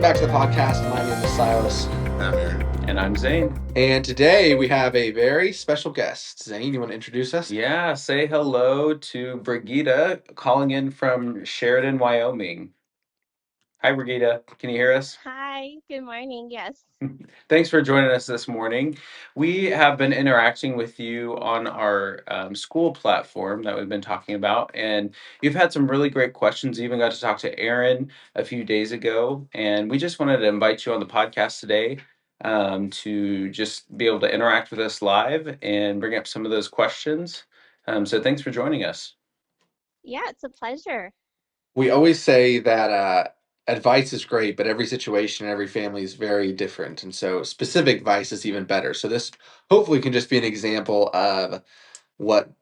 back to the podcast. My name is Silas. I'm Aaron. And I'm Zane. And today we have a very special guest. Zane, you want to introduce us? Yeah, say hello to Brigida calling in from Sheridan, Wyoming. Hi, Brigida. Can you hear us? Hi, good morning. Yes. Thanks for joining us this morning. We have been interacting with you on our school platform that we've been talking about, and you've had some really great questions. You even got to talk to Aaron a few days ago, and we just wanted to invite you on the podcast today to just be able to interact with us live and bring up some of those questions. So thanks for joining us. Yeah, it's a pleasure. We always say that advice is great, but every situation, every family is very different. And so specific advice is even better. So this hopefully can just be an example of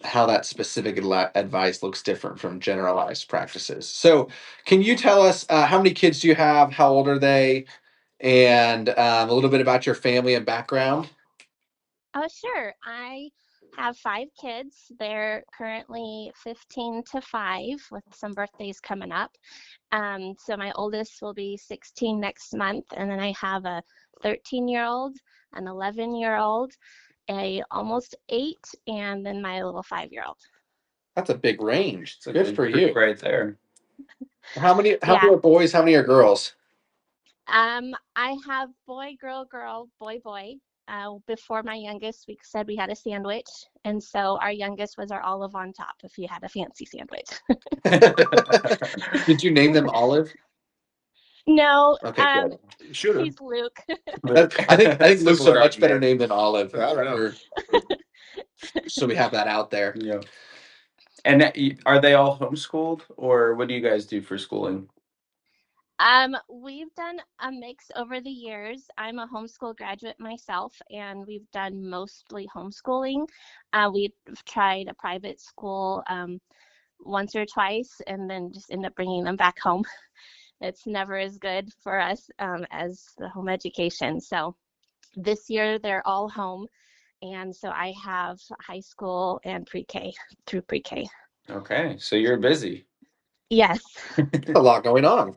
how that specific advice looks different from generalized practices. So can you tell us how many kids do you have? How old are they? And a little bit about your family and background. Oh, sure. I have 5 kids. They're currently 15 to 5 with some birthdays coming up. So my oldest will be 16 next month. And then I have a 13-year-old, an 11-year-old, a almost 8, and then my little 5-year-old. That's a big range. It's a Good for you. right there. How many Yeah. are boys? How many are girls? I have boy, girl, girl, boy, boy. Before my youngest, we said we had a sandwich, and so our youngest was our olive on top if you had a fancy sandwich. Did you name them Olive? No, Okay, good. Should have. he's Luke. I think Luke's a much better name than Olive. I don't know. So we have that out there. Yeah. And are they all homeschooled, or what do you guys do for schooling? We've done a mix over the years. I'm a homeschool graduate myself, and we've done mostly homeschooling. We've tried a private school once or twice, and then just end up bringing them back home. It's never as good for us as the home education. So this year they're all home, and so I have high school and pre-K through pre-K. Okay, so you're busy. Yes. A lot going on.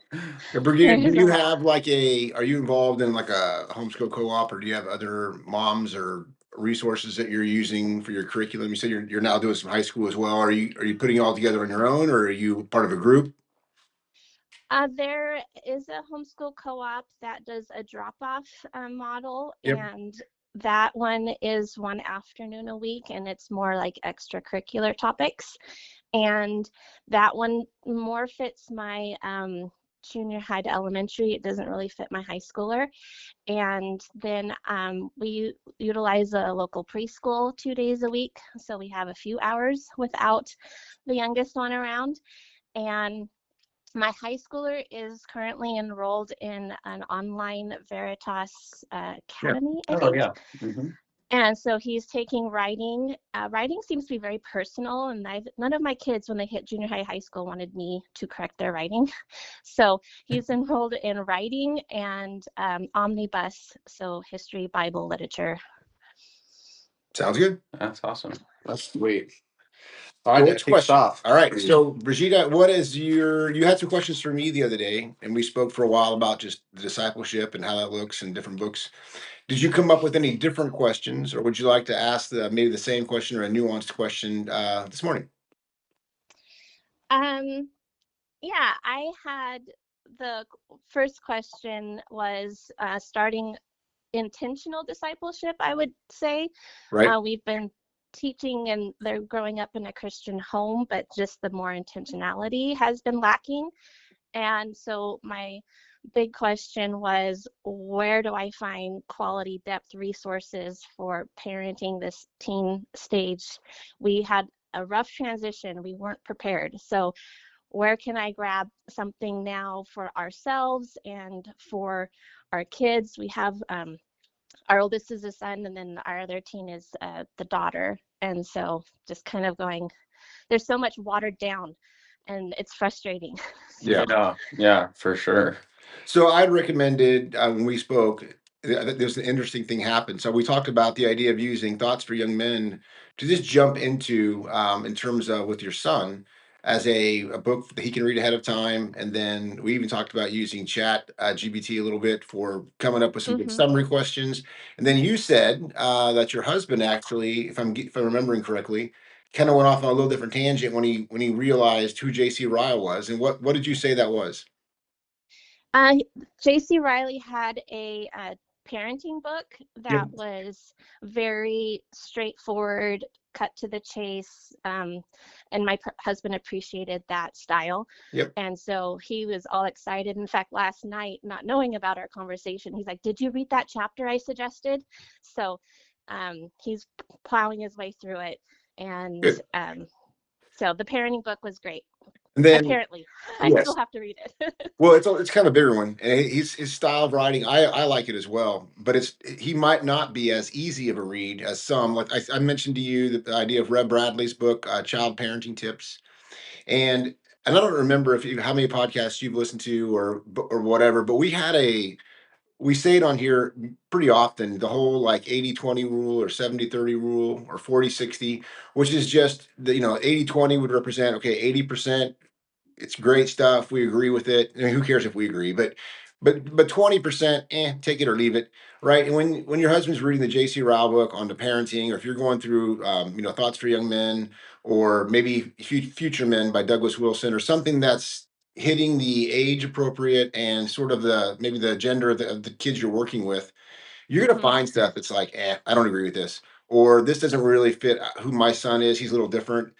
Brigida, do you have are you involved in like a homeschool co-op, or do you have other moms or resources that you're using for your curriculum? You said you're now doing some high school as well. Are you putting it all together on your own, or are you part of a group? There is a homeschool co-op that does a drop-off model, Yep. and that one is one afternoon a week, and it's more like extracurricular topics. And that one more fits my junior high to elementary. It doesn't really fit my high schooler. And then we utilize a local preschool 2 days a week, so we have a few hours without the youngest one around. And my high schooler is currently enrolled in an online Veritas Academy, I think. Yeah. Mm-hmm. And so he's taking writing. Writing seems to be very personal, and none of my kids, when they hit junior high school, wanted me to correct their writing. So he's enrolled in writing and omnibus, so history, Bible, literature. Sounds good. That's awesome. That's sweet. All right, Next question. off. All right, so Brigida, you had some questions for me the other day, and we spoke for a while about just discipleship and how that looks in different books. Did you come up with any different questions, or would you like to ask maybe the same question or a nuanced question this morning? Yeah, I had the first question was starting intentional discipleship, I would say. Right. We've been teaching, and they're growing up in a Christian home, but just the more intentionality has been lacking. And so my big question was, where do I find quality depth resources for parenting this teen stage? We had a rough transition. We weren't prepared. So where can I grab something now for ourselves and for our kids? We have our oldest is a son, and then our other teen is the daughter. And so just kind of going, there's so much watered down, and it's frustrating. Yeah, for sure. So I'd recommended when we spoke, there's an interesting thing happened. So we talked about the idea of using thoughts for young men to just jump into in terms of with your son. as a book that he can read ahead of time. And then we even talked about using Chat GBT a little bit for coming up with some good Mm-hmm. summary questions. And then you said that your husband actually, if I'm remembering correctly, kind of went off on a little different tangent when he realized who J.C. Ryle was. And what did you say that was? J.C. Riley had a parenting book Yep. that was very straightforward, cut to the chase, and my husband appreciated that style. Yep. And so he was all excited. In fact, last night, not knowing about our conversation, he's like, "Did you read that chapter I suggested?" So he's plowing his way through it. And Good. so the parenting book was great. And then Apparently, I still yes. have to read it. Well, it's kind of a bigger one, and his style of writing, I like it as well. But he might not be as easy of a read as some. Like I mentioned to you the idea of Reb Bradley's book, Child Parenting Tips, and I don't remember how many podcasts you've listened to or whatever. But we say it on here pretty often, the whole like 80-20 rule or 70-30 rule or 40-60, which is just the 80-20 would represent, okay, 80% it's great stuff. We agree with it. I mean, who cares if we agree? But 20%, take it or leave it, right? And when your husband's reading the J.C. Ryle book on the parenting, or if you're going through Thoughts for Young Men, or maybe Future Men by Douglas Wilson, or something that's hitting the age appropriate and sort of maybe the gender of the kids you're working with, you're gonna Hmm. find stuff that's like, I don't agree with this, or this doesn't really fit who my son is. He's a little different.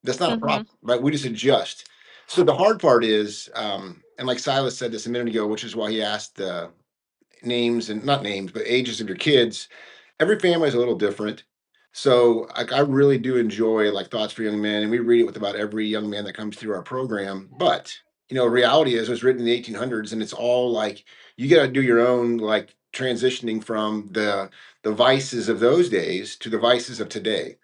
That's not a Hmm. problem, right? We just adjust. So the hard part is, and like Silas said this a minute ago, which is why he asked the names and not names, but ages of your kids. Every family is a little different. So like I really do enjoy like Thoughts for Young Men, and we read it with about every young man that comes through our program. But reality is it was written in the 1800s, and it's all like you got to do your own like transitioning from the vices of those days to the vices of today,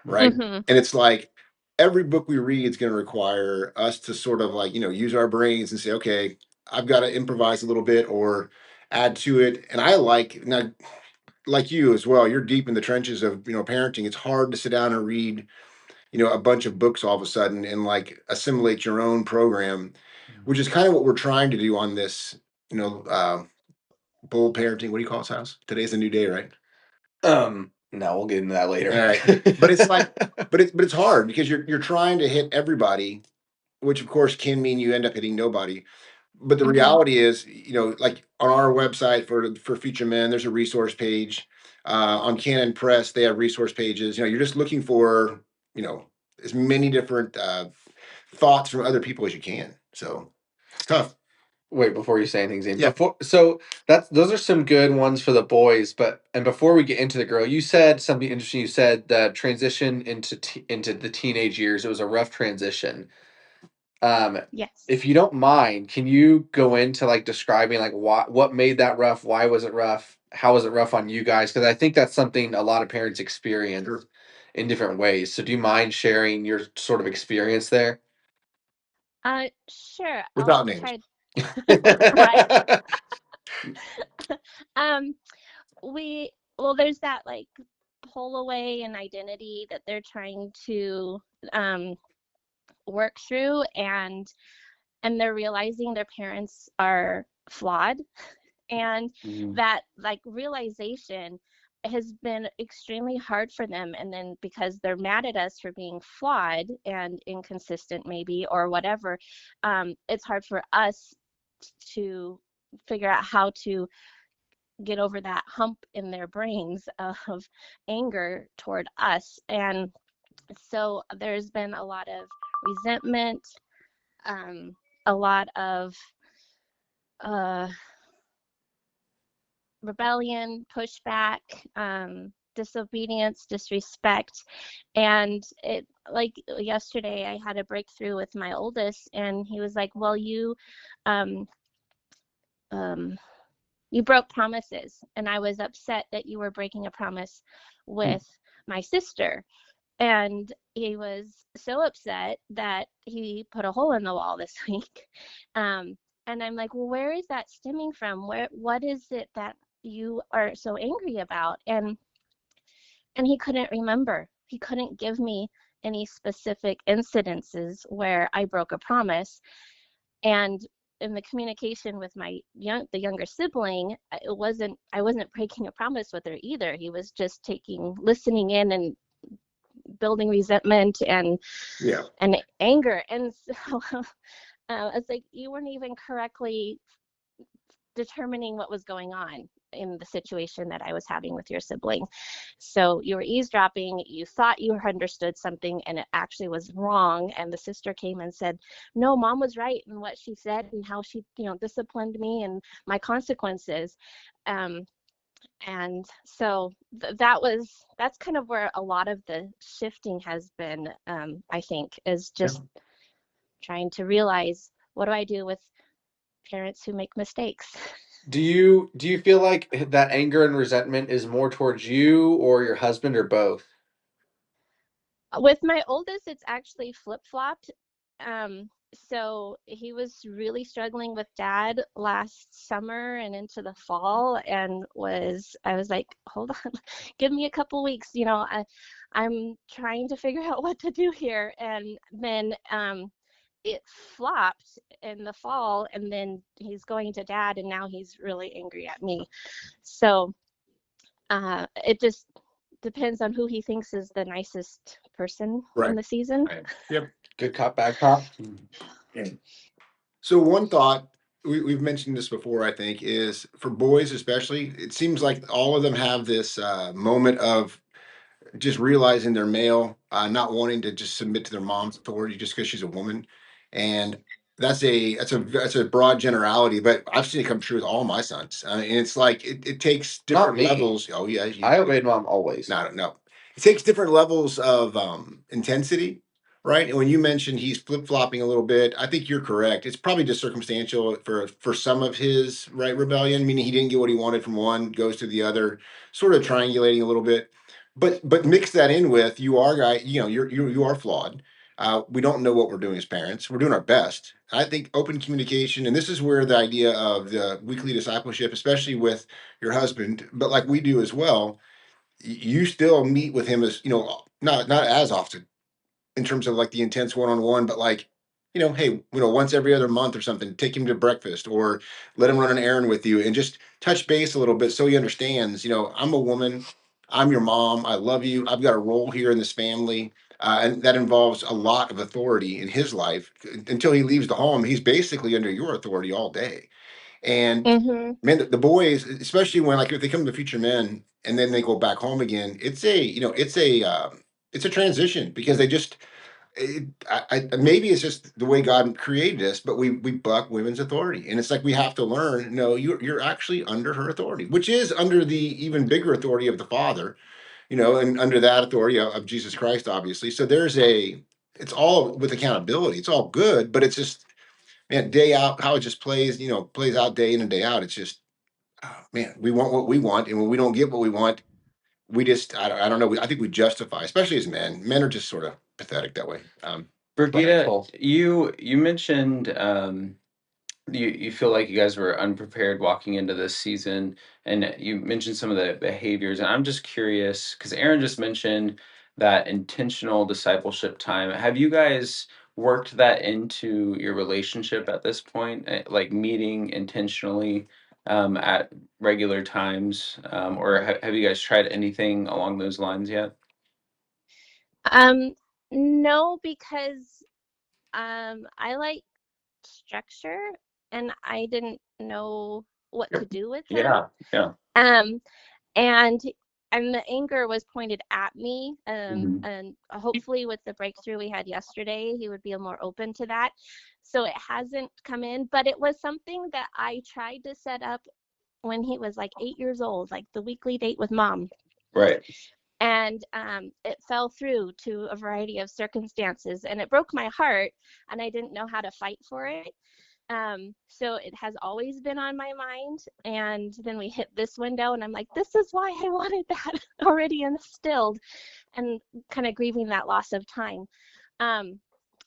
right? Hmm. And it's like every book we read is going to require us to sort of like use our brains and say, okay, I've got to improvise a little bit or add to it. And I like now, like you as well, you're deep in the trenches of parenting. It's hard to sit down and read a bunch of books all of a sudden and like assimilate your own program, which is kind of what we're trying to do on this you know uh bold parenting. What do you call it, House? Today's a new day, right? No, we'll get into that later. All right. But it's like but it's hard because you're trying to hit everybody, which of course can mean you end up hitting nobody. But the Hmm. reality is, like on our website for Future Men, there's a resource page. On Canon Press, they have resource pages. You're just looking for, you know, as many different thoughts from other people as you can. So it's tough. Wait, before you say anything, Zane. Yeah. Those are some good ones for the boys, and before we get into the girl, you said something interesting. You said the transition into the teenage years. It was a rough transition. Yes. If you don't mind, can you go into like describing like what made that rough? Why was it rough? How was it rough on you guys? Because I think that's something a lot of parents experience Sure. in different ways. So do you mind sharing your sort of experience there? Sure. I'll Without names. try. Right. Um, there's that like pull away and identity that they're trying to um work through, and they're realizing their parents are flawed, and Mhm. that like realization has been extremely hard for them. And then because they're mad at us for being flawed and inconsistent maybe or whatever, it's hard for us to figure out how to get over that hump in their brains of anger toward us. And so there's been a lot of resentment, a lot of uh, rebellion, pushback, disobedience, disrespect. And it, like yesterday, I had a breakthrough with my oldest, and he was like, "Well, um, um, you broke promises, and I was upset that you were breaking a promise with my sister." And he was so upset that he put a hole in the wall this week. And I'm like, well, where is that stemming from? What is it that you are so angry about? And he couldn't remember. He couldn't give me any specific incidences where I broke a promise. And in the communication with the younger sibling, I wasn't breaking a promise with her either. He was just listening in and building resentment Yeah. and anger. And so it's like you weren't even correctly determining what was going on in the situation that I was having with your sibling. So you were eavesdropping, you thought you understood something and it actually was wrong. And the sister came and said, no, mom was right in what she said and how she, disciplined me and my consequences. Um, and so that's kind of where a lot of the shifting has been, I think, is just trying to realize, what do I do with parents who make mistakes? Do you feel like that anger and resentment is more towards you or your husband or both? With my oldest, it's actually flip-flopped. So he was really struggling with dad last summer and into the fall, and I was like, hold on, give me a couple weeks, I'm trying to figure out what to do here. And then it flopped in the fall, and then he's going to dad, and now he's really angry at me. So it just depends on who he thinks is the nicest person in Right. the season. Right. Yep. Good cop, bad cop. So one thought we've mentioned this before, I think, is for boys especially. It seems like all of them have this moment of just realizing they're male, not wanting to just submit to their mom's authority just because she's a woman, and that's a broad generality. But I've seen it come true with all my sons, and it's like it takes Not different me. levels. Oh yeah, I obeyed mom always. no, no. It takes different levels of intensity, right? And when you mentioned he's flip flopping a little bit, I think you're correct. It's probably just circumstantial for some of his right rebellion, meaning he didn't get what he wanted from one, goes to the other, sort of triangulating a little bit. But mix that in with you are guy, you are flawed. We don't know what we're doing as parents. We're doing our best. I think open communication, and this is where the idea of the weekly discipleship, especially with your husband, but like we do as well, you still meet with him as not as often in terms of like the intense one-on-one, but like hey, once every other month or something, take him to breakfast or let him run an errand with you and just touch base a little bit so he understands, I'm a woman, I'm your mom, I love you, I've got a role here in this family, and that involves a lot of authority in his life. Until he leaves the home, he's basically under your authority all day. And Mm-hmm. man, the boys, especially when like if they come to future men and then they go back home again, it's a transition because they just maybe it's just the way God created us, but we buck women's authority, and it's like we have to learn. No, you're actually under her authority, which is under the even bigger authority of the Father, and under that authority of Jesus Christ, obviously. So it's all with accountability. It's all good, but it's just man, day out how it just plays out day in and day out. It's just man, we want what we want, and when we don't get what we want, we just I don't know. I think we justify, especially as men. Men are just sort of pathetic that way. Brigida, Prideful. you mentioned you feel like you guys were unprepared walking into this season, and you mentioned some of the behaviors, and I'm just curious because Aaron just mentioned that intentional discipleship time. Have you guys worked that into your relationship at this point, like meeting intentionally at regular times, or have you guys tried anything along those lines yet? Um, no, because I like structure, and I didn't know what to Yep. do with him. Yeah, yeah. Um, and and the anger was pointed at me. Mhm. And hopefully with the breakthrough we had yesterday, he would be more open to that. So it hasn't come in, but it was something that I tried to set up when he was like 8 years old, like the weekly date with mom. Right. And it fell through to a variety of circumstances, and it broke my heart, and I didn't know how to fight for it. So it has always been on my mind. And then we hit this window, and I'm like, this is why I wanted that already instilled, and kind of grieving that loss of time. Um,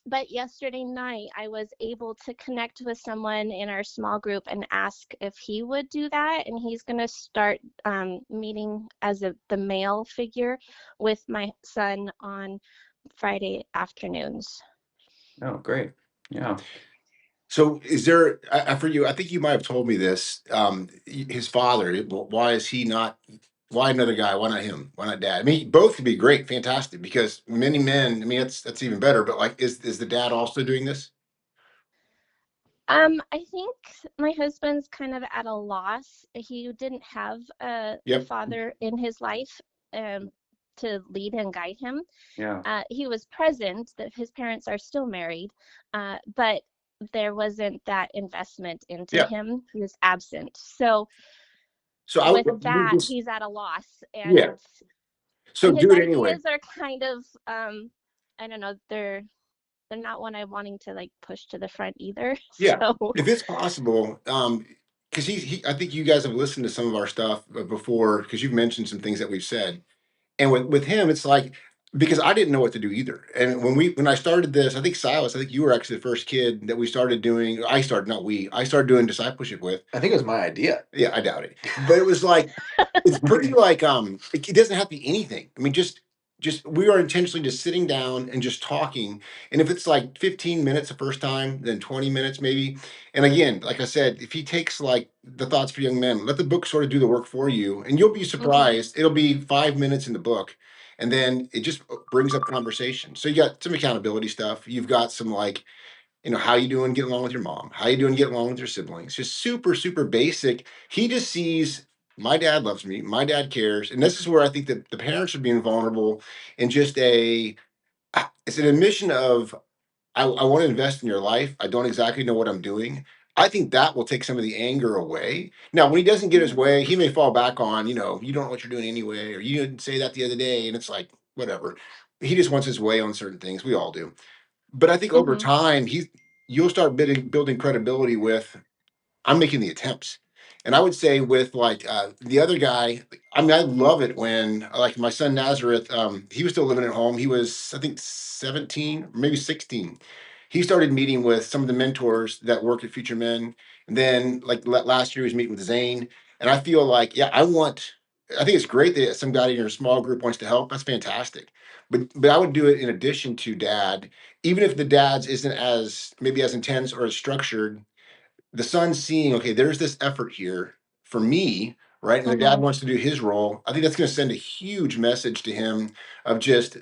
but yesterday night, I was able to connect with someone in our small group and ask if he would do that. And he's going to start meeting as the male figure with my son on Friday afternoons. Oh, great. Yeah. So is there, for you, I think you might have told me this, his father, why is he not, why another guy? Why not him? Why not dad? I mean, both could be great, fantastic, because many men, I mean, that's even better, but like, is the dad also doing this? I think my husband's kind of at a loss. He didn't have a Yep. father in his life um, to lead and guide him. Yeah. He was present, that his parents are still married, but there wasn't that investment into Yeah. him. He was absent. So So I with would that, just, he's at a loss, yeah. So and his do it anyway. ideas are kind of I don't know, they're not one I'm wanting to like push to the front either. Yeah. So If it's possible, because I think you guys have listened to some of our stuff before, because you've mentioned some things that we've said. And with him, it's like, because I didn't know what to do either. And when I started this, I think Silas, I think you were actually the first kid that we started doing. I started, not we. I started doing discipleship with. I think it was my idea. Yeah, I doubt it. But it was like, it's pretty like it doesn't have to be anything. I mean, just we are intentionally just sitting down and just talking. And if it's like 15 minutes the first time, then 20 minutes maybe. And again, like I said, if he takes like the thoughts for young men, let the book sort of do the work for you, and you'll be mhm, surprised. It'll be 5 minutes in the book, and then it just brings up conversation. So you got some accountability stuff. You've got some like, how you doing getting along with your mom? How you doing getting along with your siblings? Just super, super basic. He just sees my dad loves me, my dad cares. And this is where I think that the parents are being vulnerable and just it's an admission of I want to invest in your life. I don't exactly know what I'm doing. I think that will take some of the anger away. Now, when he doesn't get his mhm, way, he may fall back on, you don't know what you're doing anyway, or you didn't say that the other day. And it's like, whatever. He just wants his way on certain things. We all do. But I think over mhm, time, you'll start building credibility with I'm making the attempts. And I would say with like the other guy, I mean, I love it when like my son Nazareth, he was still living at home. He was, I think, 17, maybe 16. He started meeting with some of the mentors that work at Future Men. And then like last year, he was meeting with Zane. And I feel like, yeah, I think it's great that some guy in your small group wants to help. That's fantastic. But I would do it in addition to dad, even if the dad's isn't as maybe as intense or as structured. The son seeing, okay, there's this effort here for me, right? And the dad mhm, wants to do his role. I think that's going to send a huge message to him of just,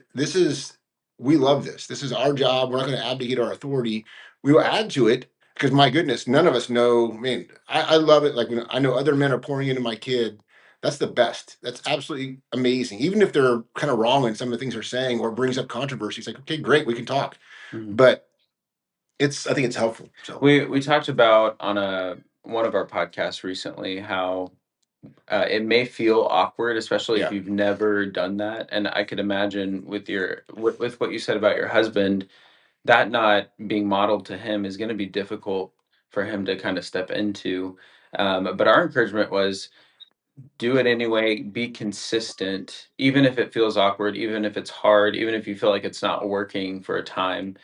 we love this. This is our job. We're not going to abdicate our authority. We will add to it because my goodness, none of us know. Man, I love it. Like when I know other men are pouring into my kid, that's the best. That's absolutely amazing. Even if they're kind of wrong in some of the things they're saying or brings up controversy, it's like, okay, great, we can talk. Mhm. But I think it's helpful. So We talked about on a one of our podcasts recently how it may feel awkward, especially if yeah. you've never done that. And I could imagine with what you said about your husband, that not being modeled to him is going to be difficult for him to kind of step into. But our encouragement was do it anyway, be consistent, even if it feels awkward, even if it's hard, even if you feel like it's not working for a time,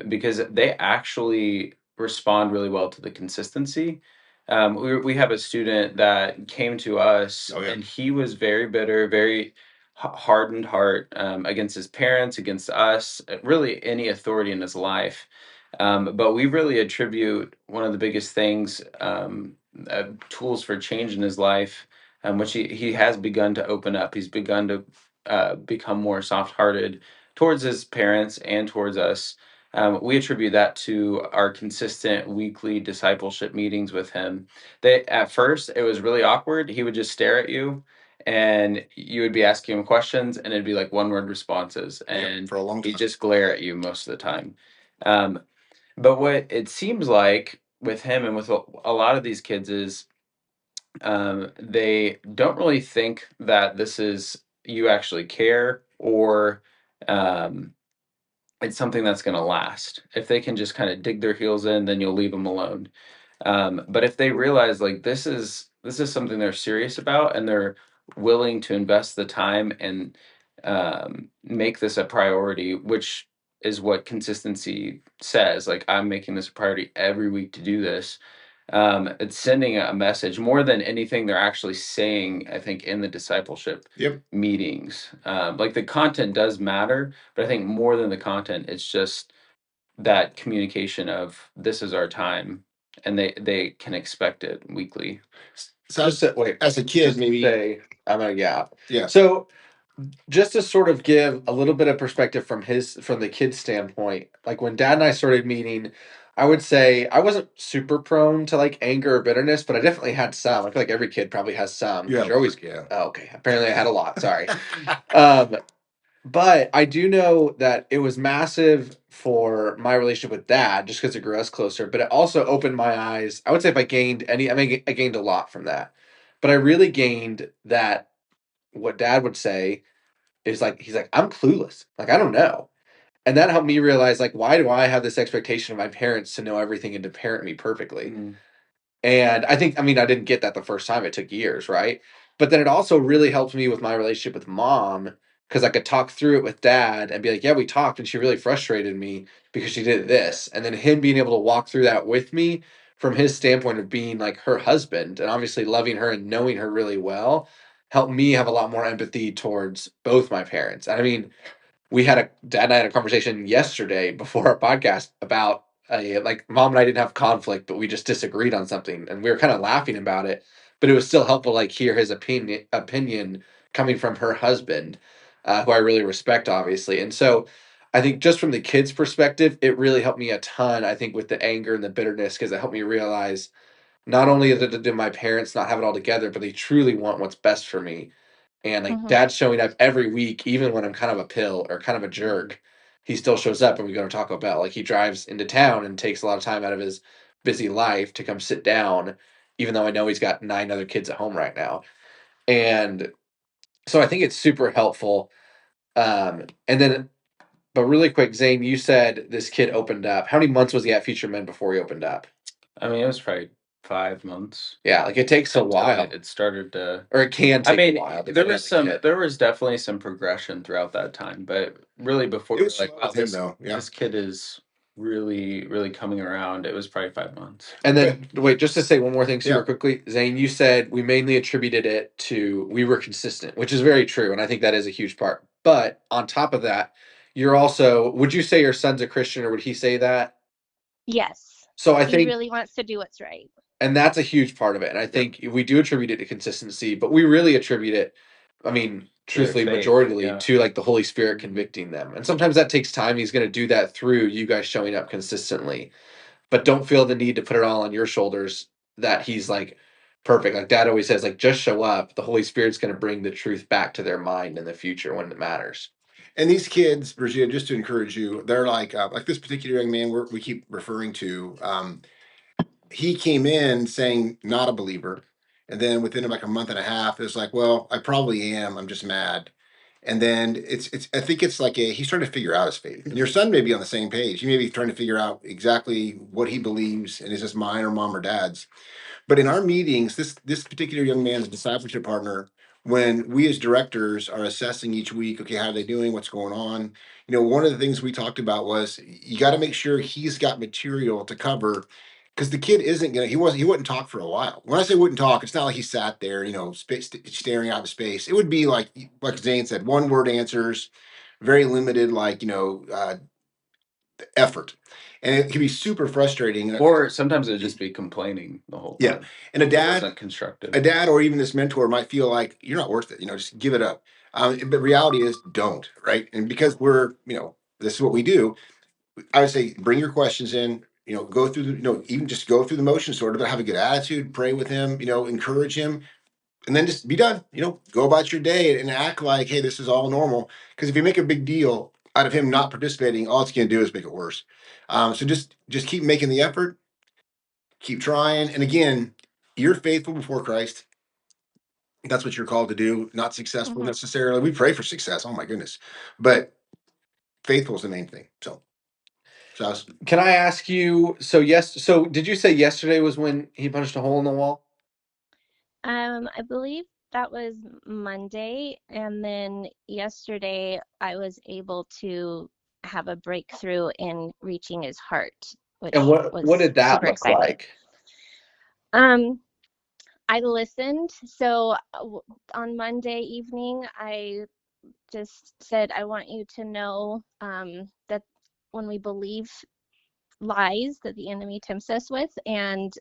because they actually respond really well to the consistency. We have a student that came to us Oh yeah. and he was very bitter, very hardened heart against his parents, against us, really any authority in his life. But we really attribute one of the biggest things, tools for change in his life, which he has begun to open up. He's begun to become more soft hearted towards his parents and towards us. We attribute that to our consistent weekly discipleship meetings with him. They at first it was really awkward. He would just stare at you and you would be asking him questions and it'd be like one word responses Yep. and For a long he'd time. just glare at you most of the time. Um, but what it seems like with him and with a lot of these kids is they don't really think that this is you actually care or um, it's something that's going to last. If they can just kind of dig their heels in, then you'll leave them alone. But if they realize like this is something they're serious about and they're willing to invest the time and make this a priority, which is what consistency says. Like I'm making this a priority every week to do this. It's sending a message more than anything they're actually saying, I think, in the discipleship Yep. meetings. Like the content does matter, but I think more than the content, it's just that communication of this is our time, and they can expect it weekly. So Just to, wait, as a kid, just to maybe. say, yeah. Yeah. So just to sort of give a little bit of perspective from the kid's standpoint, like when Dad and I started meeting, I would say I wasn't super prone to like anger or bitterness, but I definitely had some. I feel like every kid probably has some. You 'Cause had you're always yeah. Oh, okay. Apparently, I had a lot. Sorry. um, but I do know that it was massive for my relationship with Dad, just because it grew us closer. But it also opened my eyes. I would say if I gained any, I mean, I gained a lot from that. But I really gained that what Dad would say is like he's like, I'm clueless. Like I don't know. And that helped me realize like why do I have this expectation of my parents to know everything and to parent me perfectly? Mm. And I think, I mean, I didn't get that the first time. It took years, right? But then it also really helped me with my relationship with Mom because I could talk through it with Dad and be like, yeah, we talked and she really frustrated me because she did this. And then him being able to walk through that with me from his standpoint of being like her husband and obviously loving her and knowing her really well helped me have a lot more empathy towards both my parents. And I mean, Dad and I had a conversation yesterday before our podcast about like Mom and I didn't have conflict, but we just disagreed on something, and we were kind of laughing about it. But it was still helpful, like hear his opinion coming from her husband, who I really respect, obviously. And so, I think just from the kids' perspective, it really helped me a ton. I think with the anger and the bitterness, because it helped me realize not only did my parents not have it all together, but they truly want what's best for me and like Mhm. Dad's showing up every week, even when I'm kind of a pill or kind of a jerk. He still shows up and we go to Taco Bell. Like he drives into town and takes a lot of time out of his busy life to come sit down, even though I know he's got 9 other kids at home right now. And so I think it's super helpful. And then, but really quick, Zane, you said this kid opened up. How many months was he at Future Men before he opened up? I mean, it was probably 5 months. Yeah, like it takes a until while, it started to. or it can I take mean, a while. there depending on was the kid. there was definitely some progression throughout that time, but really before It was like, slow wow, with him though. Yeah. this kid is really coming around. It was probably 5 months. And then wait, just to say one more thing super Yeah. quickly, Zane, you said we mainly attributed it to we were consistent, which is very true, and I think that is a huge part. But on top of that, you're also would you say your son's a Christian or would he say that? Yes. So I He think really wants to do what's right. and that's a huge part of it. And I think we do attribute it to consistency, but we really attribute it, I mean, To their truthfully, faith, majoritarily yeah. to like the Holy Spirit convicting them. And sometimes that takes time. He's going to do that through you guys showing up consistently. But don't feel the need to put it all on your shoulders that he's like perfect. Like Dad always says, like just show up. The Holy Spirit's going to bring the truth back to their mind in the future when it matters. And these kids, Virginia, just to encourage you, they're like this particular young man we keep referring to. He came in saying not a believer, and then within like a month and a half, it was like, well, I probably am. I'm just mad. And then it's I think it's like he's trying to figure out his faith. And your son may be on the same page. He may be trying to figure out exactly what he believes, and is this mine or mom or dad's. But in our meetings, this particular young man's discipleship partner, when we as directors are assessing each week, okay, how are they doing? What's going on? One of the things we talked about was you got to make sure he's got material to cover because the kid isn't gonna he wouldn't talk for a while. When I say wouldn't talk, it's not like he sat there, staring out into space. It would be like Zane said, one word answers, very limited, effort, and it can be super frustrating. Or sometimes it would just be complaining the whole Yeah, time. and It wasn't constructive. a dad or even this mentor might feel like you're not worth it. Just give it up. But reality is, don't, right? And because we're, this is what we do. I would say, bring your questions in. Go through the, even just go through the motions, sort of, have a good attitude, pray with him, encourage him, and then just be done. Go about your day and act like, hey, this is all normal. Because if you make a big deal out of him not participating, all it's going to do is make it worse. So just keep making the effort, keep trying, and again, you're faithful before Christ. That's what you're called to do. Not successful Mhm. necessarily. We pray for success. Oh my goodness, but faithful is the main thing. So Can I ask you? So did you say yesterday was when he punched a hole in the wall? I believe that was Monday, and then yesterday I was able to have a breakthrough in reaching his heart, And which what was did that super look exciting. like? I listened. So on Monday evening, I just said, I want you to know that when we believe lies that the enemy tempts us with, and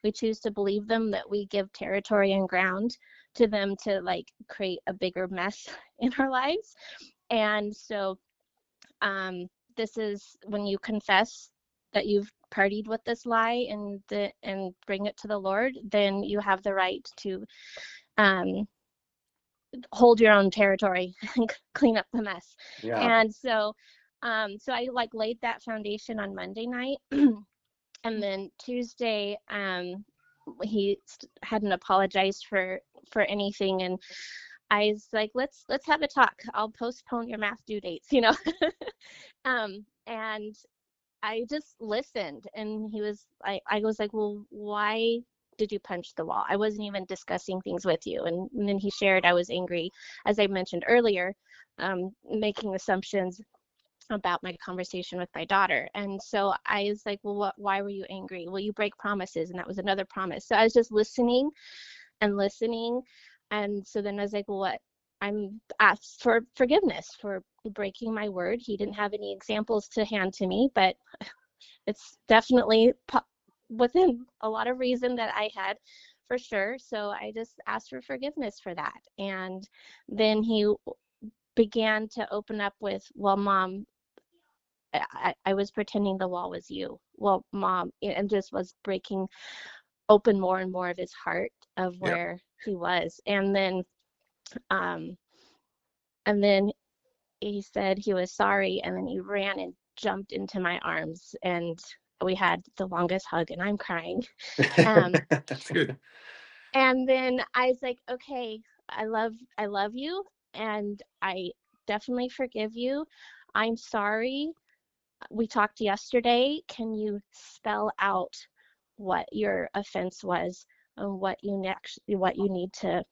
we choose to believe them, that we give territory and ground to them to like create a bigger mess in our lives. And so this is when you confess that you've partied with this lie and bring it to the Lord, then you have the right to um, hold your own territory and clean up the mess. Yeah. And so so I like laid that foundation on Monday night. And then Tuesday, he hadn't apologized for anything, and I was like, let's have a talk. I'll postpone your math due dates, you know. And I just listened, and I was like, well, why did you punch the wall? I wasn't even discussing things with you. And then he shared I was angry, as I mentioned earlier, making assumptions about my conversation with my daughter. And so I was like, well, why were you angry? Well, you break promises. And that was another promise. So I was just listening and listening. And so then I was like, well, what? I'm asked for forgiveness for breaking my word. He didn't have any examples to hand to me, but it's definitely within a lot of reason that I had, for sure. So I just asked for forgiveness for that. And then he began to open up with, well, Mom, I was pretending the wall was you. Well, Mom, and just was breaking open more and more of his heart of where he was. Um, and then he said he was sorry, and then he ran and jumped into my arms, and we had the longest hug, and I'm crying. That's good. And then I was like, okay, I love you, and I definitely forgive you. I'm sorry. We talked yesterday. Can you spell out what your offense was and what you need to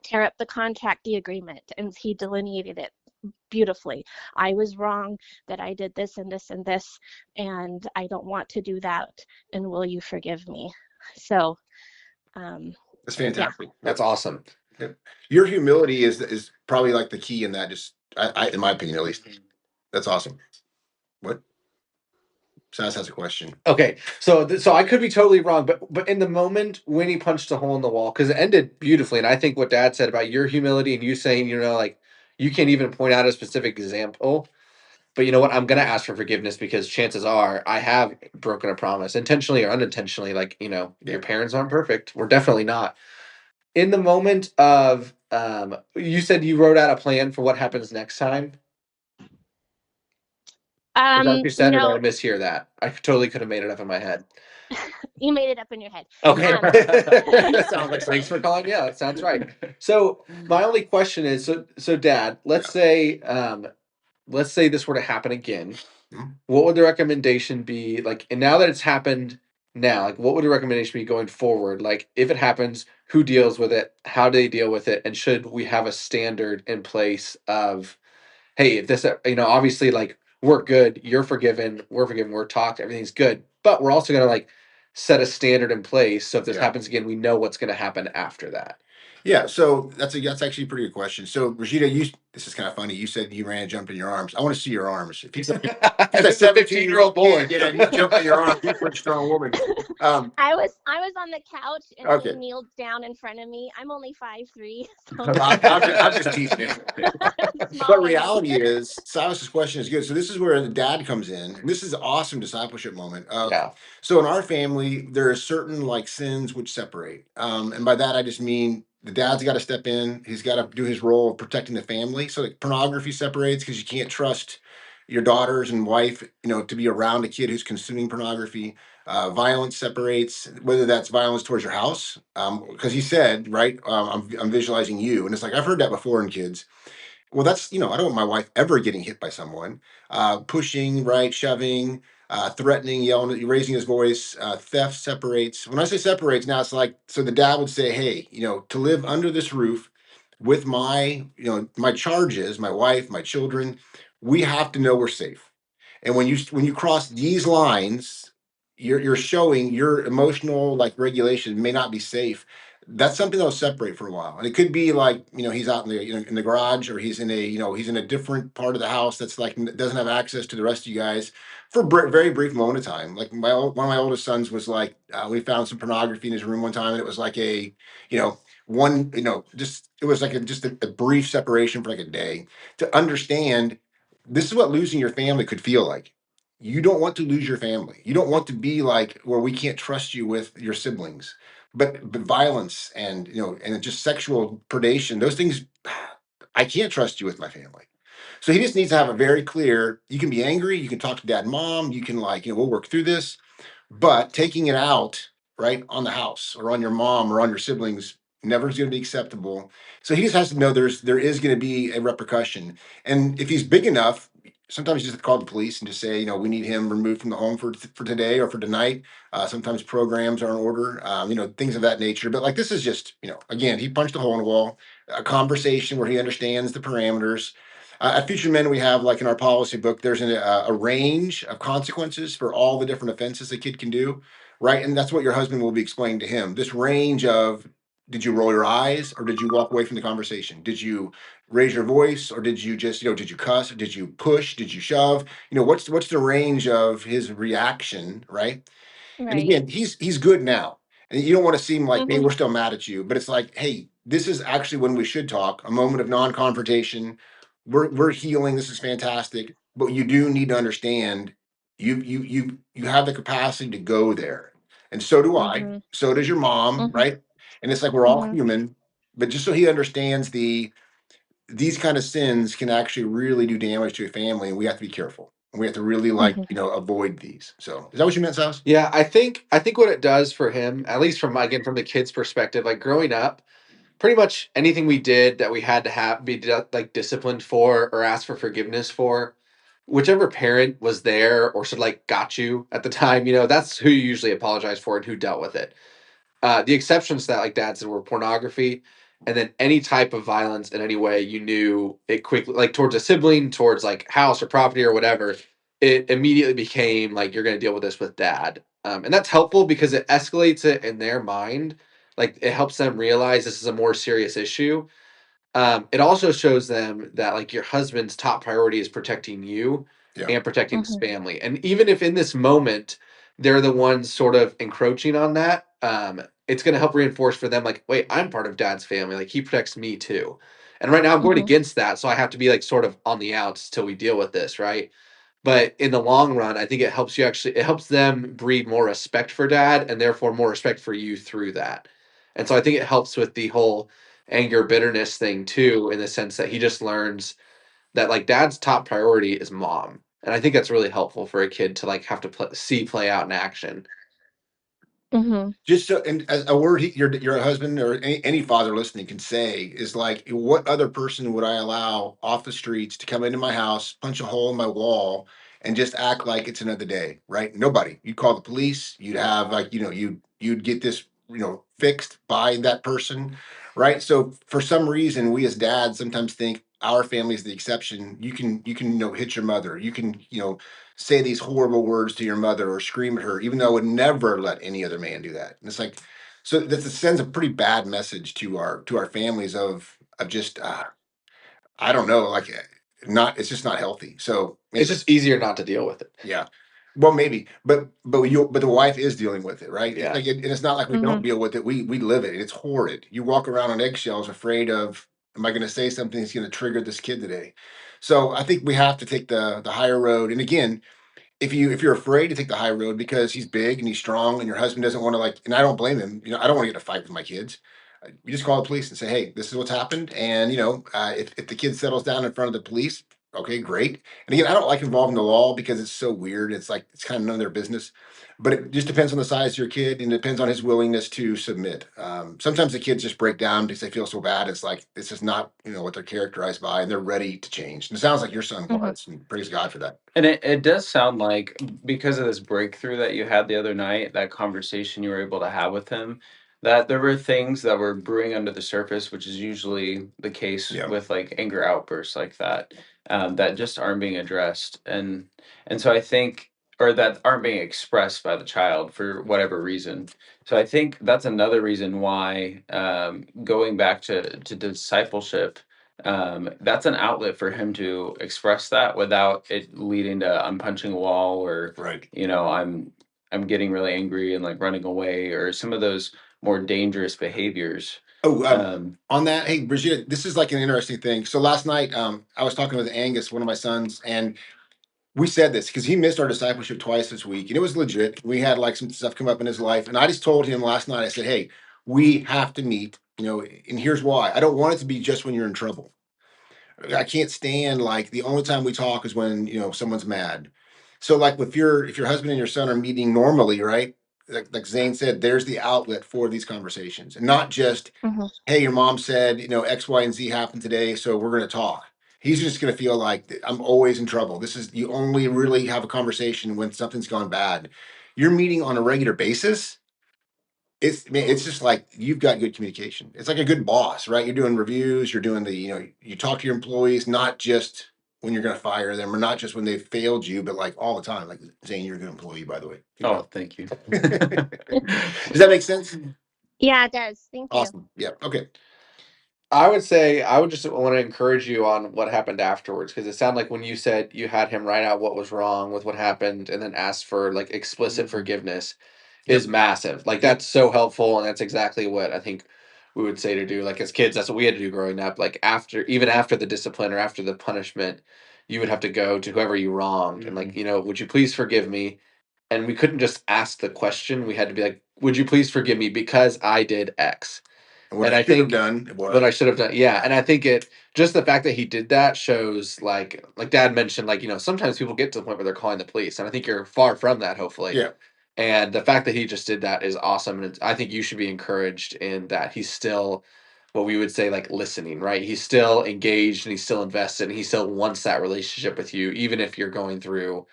tear up the contract, the agreement? And he delineated it beautifully. I was wrong that I did this and this and this, and I don't want to do that. And will you forgive me? So That's fantastic. That's awesome. Yep. Your humility is probably like the key in that. Just in my opinion, at least. That's awesome. What? Saz has a question. Okay, so I could be totally wrong, but in the moment when he punched a hole in the wall, because it ended beautifully, and I think what Dad said about your humility and you saying, like you can't even point out a specific example, but you know what? I'm gonna ask for forgiveness because chances are I have broken a promise, intentionally or unintentionally. Like your parents aren't perfect. We're definitely not. In the moment of, you said you wrote out a plan for what happens next time. Is that what you said, or did I no, mishear that? I totally could have made it up in my head. you made it up in your head. Okay. Sounds like thanks for calling. Yeah, that sounds right. So my only question is, so Dad, let's say this were to happen again. Mhm. What would the recommendation be? Like, and now that it's happened now, like what would the recommendation be going forward? Like if it happens, who deals with it? How do they deal with it? And should we have a standard in place of, hey, if this, obviously, like we're good, you're forgiven, we're forgiven, we're talked, everything's good, but we're also gonna like set a standard in place. So if this happens again, we know what's gonna happen after that. Yeah, so that's actually a pretty good question. So Rashida, this is kind of funny. You said you ran and jumped in your arms. I want to see your arms. If he's a It's a 17-year-old boy. yeah, he jumped in your arms. You're a pretty strong woman. I was on the couch, and Okay. he kneeled down in front of me. I'm only 5'3", so I'm just teasing you. small But woman. reality is, Silas's question is good. So this is where the dad comes in. And this is an awesome discipleship moment. Yeah. So in our family, there are certain like sins which separate. And by that I just mean the dad's got to step in. He's got to do his role of protecting the family. So like pornography separates because you can't trust your daughters and wife, to be around a kid who's consuming pornography. Violence separates, whether that's violence towards your house, because he said, right, I'm visualizing you, and it's like I've heard that before in kids. Well, that's, I don't want my wife ever getting hit by someone. Pushing, right, shoving, threatening, yelling, raising his voice. Theft separates. When I say separates, now it's like, so the dad would say, hey, to live under this roof with my charges, my wife, my children, we have to know we're safe. And when you cross these lines, you're showing your emotional like regulation may not be safe. That's something that'll separate for a while, and it could be like, he's out in the, in the garage, or he's in a, he's in a different part of the house that's like doesn't have access to the rest of you guys for a very brief moment of time. Like one of my oldest sons was like, we found some pornography in his room one time, and it was like a, you know one, just it was like just a brief separation for like a day, to understand this is what losing your family could feel like. You don't want to lose your family. You don't want to be like where we can't trust you with your siblings. But violence and, and just sexual predation, those things, I can't trust you with my family. So he just needs to have a very clear, you can be angry, you can talk to dad and mom, you can like, we'll work through this, but taking it out right on the house or on your mom or on your siblings never is going to be acceptable. So he just has to know there is going to be a repercussion. And if he's big enough, sometimes you just have to call the police and just say, we need him removed from the home for today or for tonight. Sometimes programs are in order, things of that nature. But like this is just, again, he punched a hole in the wall. A conversation where he understands the parameters. At Future Men, we have like in our policy book, there's a range of consequences for all the different offenses a kid can do, right? And that's what your husband will be explaining to him. This range of, did you roll your eyes or did you walk away from the conversation? Did you raise your voice or did you just, did you cuss? Did you push? Did you shove? What's the range of his reaction, right? And Right. again, he's good now. And you don't want to seem like, hey, Mhm. we're still mad at you. But it's like, hey, this is actually when we should talk, a moment of non-confrontation. We're healing. This is fantastic. But you do need to understand you have the capacity to go there. And so do I. Mhm. So does your mom, Mhm. right? And it's like we're all Mhm. human. But just so he understands these kind of sins can actually really do damage to a family, and we have to be careful. And we have to really like, Mhm. avoid these. So is that what you meant, Silas? Yeah, I think what it does for him, at least from again from the kid's perspective, like growing up, pretty much anything we did that we had to have like disciplined for or ask for forgiveness for, whichever parent was there or sort of like got you at the time, that's who you usually apologize for and who dealt with it. The exceptions to that, like Dad said, were pornography, and then any type of violence in any way you knew it quickly, like towards a sibling, towards like house or property or whatever. It immediately became like you're going to deal with this with Dad, and that's helpful because it escalates it in their mind. Like it helps them realize this is a more serious issue. It also shows them that like your husband's top priority is protecting you Yeah. and protecting his Mhm. family. And even if in this moment they're the ones sort of encroaching on that, it's going to help reinforce for them like, wait, I'm part of Dad's family. Like he protects me too. And right now I'm going Mhm. against that, so I have to be like sort of on the outs till we deal with this, right? But in the long run, I think it helps them breed more respect for Dad and therefore more respect for you through that. And so I think it helps with the whole anger bitterness thing too, in the sense that he just learns that like Dad's top priority is mom. And I think that's really helpful for a kid to like have to see play out in action. Mhm. Just so, and as a word your husband or any father listening can say is like, what other person would I allow off the streets to come into my house, punch a hole in my wall, and just act like it's another day, right? Nobody. You'd call the police. You'd have like, you'd get this, fixed by that person, right? So for some reason, we as dads sometimes think our family is the exception. You can hit your mother. You can say these horrible words to your mother or scream at her, even though I would never let any other man do that. And it's like, so that sends a pretty bad message to our families of just I don't know, like not it's just not healthy. So It's anyway, just easier not to deal with it. yeah. Well, maybe, but the wife is dealing with it, right? It's Yeah. like, and it's not like we don't Mhm. deal with it. We live it. It's horrid. You walk around on eggshells, afraid of, am I going to say something that's going to trigger this kid today? So I think we have to take the higher road. And again, if you're afraid to take the high road because he's big and he's strong and your husband doesn't want to like, and I don't blame him, I don't want to get in a fight with my kids. You just call the police and say, hey, this is what's happened, and if the kid settles down in front of the police, okay, great. And again, I don't like involving the law because it's so weird. It's like it's kind of none of their business. But it just depends on the size of your kid and it depends on his willingness to submit. Sometimes the kids just break down because they feel so bad. It's like this is not what they're characterized by, and they're ready to change. And it sounds like your son Mhm. was, and praise God for that. And it does sound like because of this breakthrough that you had the other night, that conversation you were able to have with him, that there were things that were brewing under the surface, which is usually the case Yeah. with like anger outbursts like that, that just aren't being addressed. And so I think or that aren't being expressed by the child for whatever reason. So I think that's another reason why, going back to discipleship, that's an outlet for him to express that without it leading to I'm punching a wall, or Right. I'm getting really angry and like running away, or some of those more dangerous behaviors. Oh, Um, on that, hey, Brigitte, this is like an interesting thing. So last night, I was talking with Angus, one of my sons, and we said this because he missed our discipleship twice this week, and it was legit. We had like some stuff come up in his life, and I just told him last night. I said, "Hey, we have to meet, and here's why. I don't want it to be just when you're in trouble. I can't stand like the only time we talk is when someone's mad. So like if your husband and your son are meeting normally, right? Like Zane said, there's the outlet for these conversations, and not just, Hmm. hey, your mom said, X, Y, and Z happened today, so we're going to talk. He's just going to feel like I'm always in trouble. This is, you only really have a conversation when something's gone bad. You're meeting on a regular basis. It's just like you've got good communication. It's like a good boss, right? You're doing reviews, you're doing you talk to your employees, not just when you're going to fire them, or not just when they've failed you, but like all the time. Like Zane, you're a good employee, by the way. oh, thank you. Does that make sense? Yeah, it does. Thank you. Awesome. Yeah. Okay. I would say I would just want to encourage you on what happened afterwards, because it sounded like when you said you had him write out what was wrong with what happened and then ask for like explicit forgiveness is massive. Like Yep. that's so helpful, and that's exactly what I think we would say to do. Like as kids, that's what we had to do growing up. Like even after the discipline or after the punishment, you would have to go to whoever you wronged and like, would you please forgive me? And we couldn't just ask the question. We had to be like, would you please forgive me because I did X? And what And I I should have think done was, what I should have done, yeah. And I think it just the fact that he did that shows like Dad mentioned, like, sometimes people get to the point where they're calling the police. And I think you're far from that, hopefully. yeah. And the fact that he just did that is awesome. And I think you should be encouraged in that he's still what we would say like listening, right? He's still engaged and he's still invested and he still wants that relationship with you, even if you're going through,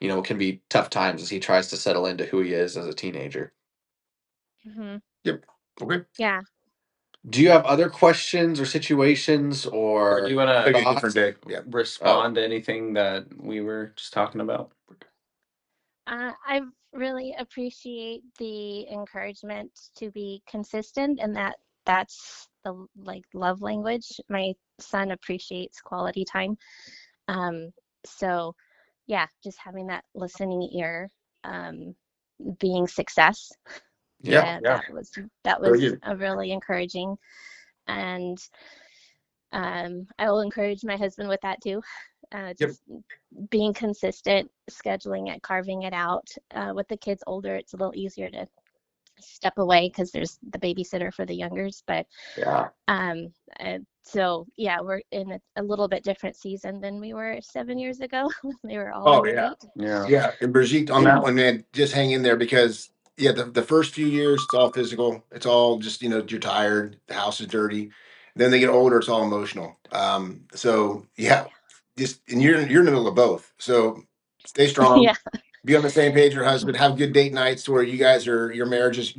it can be tough times as he tries to settle into who he is as a teenager. Hmm. Yep. Okay. Yeah. Do you have other questions or situations Or or do you want Take to a different day. Yeah. respond to anything that we were just talking about? I really appreciate the encouragement to be consistent, and that's the like love language. My son appreciates quality time. Um, so yeah, just having that listening ear, um, being success. Yeah. Yeah. That Very was good. a really encouraging, and I will encourage my husband with that too. Yep. Just being consistent, scheduling it, carving it out. With the kids older, it's a little easier to step away because there's the babysitter for the youngers. But Yeah. so yeah, we're in a little bit different season than we were 7 years ago when they were all Oh under yeah. 8. Yeah. Yeah. And Brigitte, on that one, man, just hang in there because yeah, the first few years it's all physical. It's all just, you're tired, the house is dirty. Then they get older, it's all emotional. So yeah, just and you're in the middle of both. So stay strong, Yeah, be on the same page with your husband, have good date nights where you guys are your marriage is,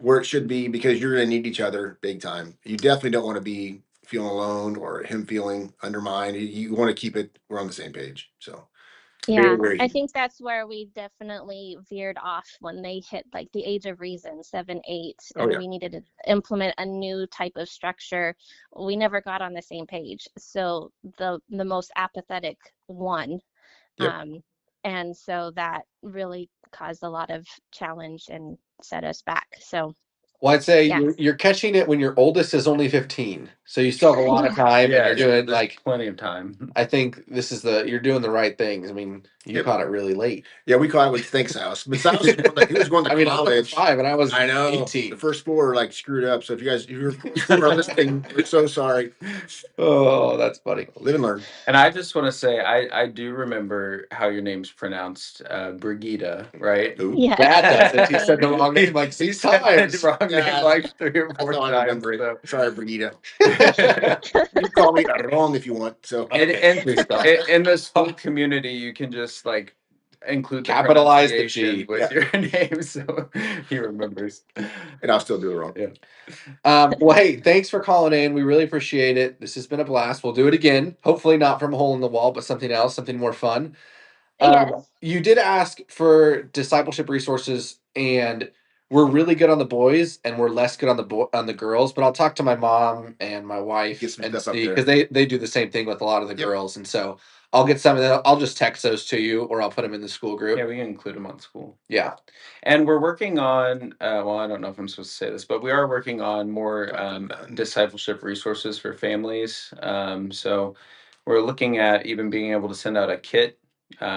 where it should be because you're gonna need each other big time. You definitely don't want to be feeling alone or him feeling undermined. You want to keep it, we're on the same page. So very, yeah. very I good. think that's where we definitely veered off when they hit like the age of reason, 7, 8, Oh and yeah. we needed to implement a new type of structure. We never got on the same page. So the most apathetic one. Yep. And so that really caused a lot of challenge and set us back. So Well, I'd say yeah. you're catching it when your oldest is only 15. So you still have a lot of time and you're doing there's like, plenty of time. I think you're doing the right things. I mean, you Yep. caught it really late. Yeah, we caught it with Thanks House. But Silas was he was going to I mean, I was college. 5 and I was I know 18. the first 4 are like screwed up. So if you're listening, we're so sorry. Oh, that's funny. Live and learn. And I just want to say, I do remember how your name's pronounced, Brigida, right? Ooh. Yes. Dad doesn't. He said the Same. wrong name like 6 He said times. the wrong name Yeah, like 3 or that's 4 how I times. remember it. So. Sorry, Brigida. You call me wrong if you want. So In this whole community, you can just like include the Capitalize the pronunciation G. with your name, so he remembers. and I'll still do it wrong. Yeah. Well, hey, thanks for calling in. We really appreciate it. This has been a blast. We'll do it again. Hopefully not from a hole in the wall, but something else, something more fun. Yes. You did ask for discipleship resources, and we're really good on the boys, and we're less good on the girls. But I'll talk to my mom and my wife Get some and stuff up see, there. because they do the same thing with a lot of the Yep. girls, and so I'll get some of that. I'll just text those to you, or I'll put them in the school group. Yeah, we can include them on school. Yeah. And we're working on, well, I don't know if I'm supposed to say this, but we are working on more discipleship resources for families. So we're looking at even being able to send out a kit,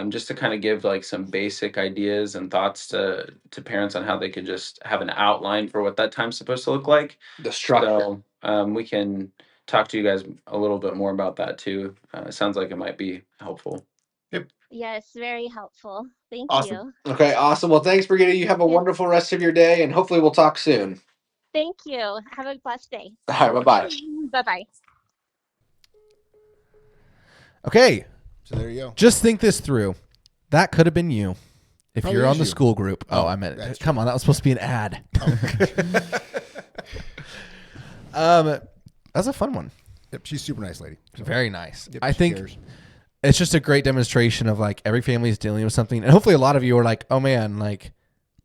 just to kind of give like some basic ideas and thoughts to parents on how they could just have an outline for what that time's supposed to look like. The structure. So we can talk to you guys a little bit more about that too. It sounds like it might be helpful. Yes, very helpful. Thank Awesome. you. Okay, awesome. Well, thanks, Brigitte. You have a Yeah. wonderful rest of your day, and hopefully we'll talk soon. Thank you. Have a blessed day. All right, bye-bye. Bye-bye. Okay, So there you go. just think this through. That could have been you if Probably you're on is the you. school group. Oh, I meant that's come on, that was supposed to be an ad. That's a fun one. Yep, she's a super nice lady. So, Very nice. yep, I she think cares. it's just a great demonstration of like every family is dealing with something, and hopefully a lot of you are like, oh man, like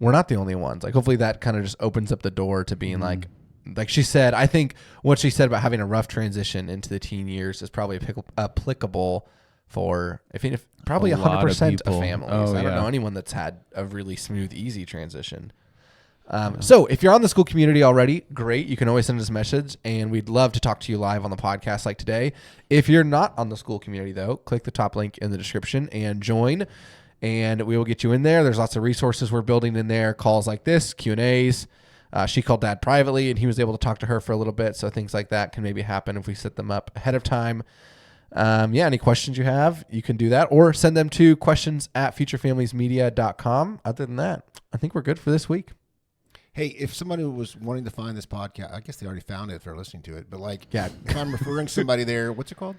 we're not the only ones. Like hopefully that kind of just opens up the door to being like she said. I think what she said about having a rough transition into the teen years is probably applicable for if probably A lot of 100% of people. families. Oh, I don't yeah. know anyone that's had a really smooth, easy transition. So if you're on the school community already, great. You can always send us a message, and we'd love to talk to you live on the podcast like today. If you're not on the school community, though, click the top link in the description and join, and we will get you in there. There's lots of resources we're building in there, calls like this, Q&As. She called Dad privately, and he was able to talk to her for a little bit, so things like that can maybe happen if we set them up ahead of time. Any questions you have, you can do that, or send them to questions@futurefamiliesmedia.com. Other than that, I think we're good for this week. Hey, if somebody was wanting to find this podcast, I guess they already found it if they're listening to it. But like, Yeah. if I'm referring somebody there, what's it called?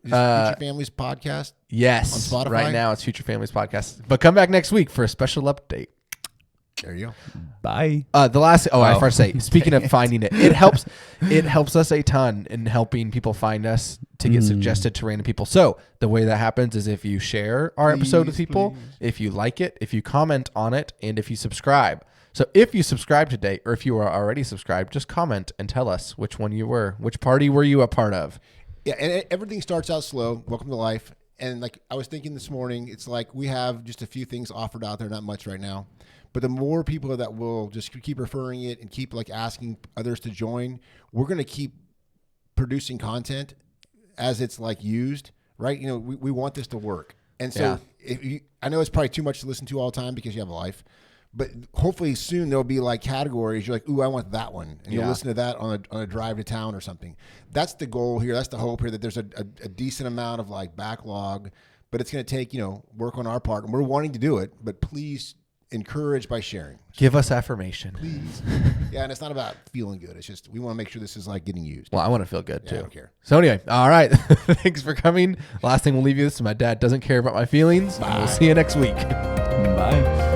Is it Future Families Podcast? Yes. On Spotify? Right now it's Future Families Podcast. But come back next week for a special update. There you go. Bye. I forgot to say, speaking of Dang it. finding it helps us a ton in helping people find us to get suggested to random people. So the way that happens is if you share our episode with people, if you like it, if you comment on it, and if you subscribe. So if you subscribe today, or if you are already subscribed, just comment and tell us which one you were. Which party were you a part of? Yeah, and everything starts out slow. Welcome to life. And like I was thinking this morning, it's like we have just a few things offered out there, not much right now. But the more people that will just keep referring it and keep like asking others to join, we're going to keep producing content as it's like used, right? You know, we want this to work. And so I know it's probably too much to listen to all the time because you have a life. But hopefully soon there'll be like categories. You're like, ooh, I want that one. And you'll listen to that on a drive to town or something. That's the goal here. That's the hope here, that there's a decent amount of like backlog. But it's going to take, work on our part. And we're wanting to do it. But please encourage by sharing. Give us affirmation. Please. Yeah, and it's not about feeling good. It's just we want to make sure this is like getting used. Well, I want to feel good Yeah, too. I don't care. So anyway, all right. Thanks for coming. Last thing we'll leave you with is my dad doesn't care about my feelings. Bye. We'll see you next week. Bye.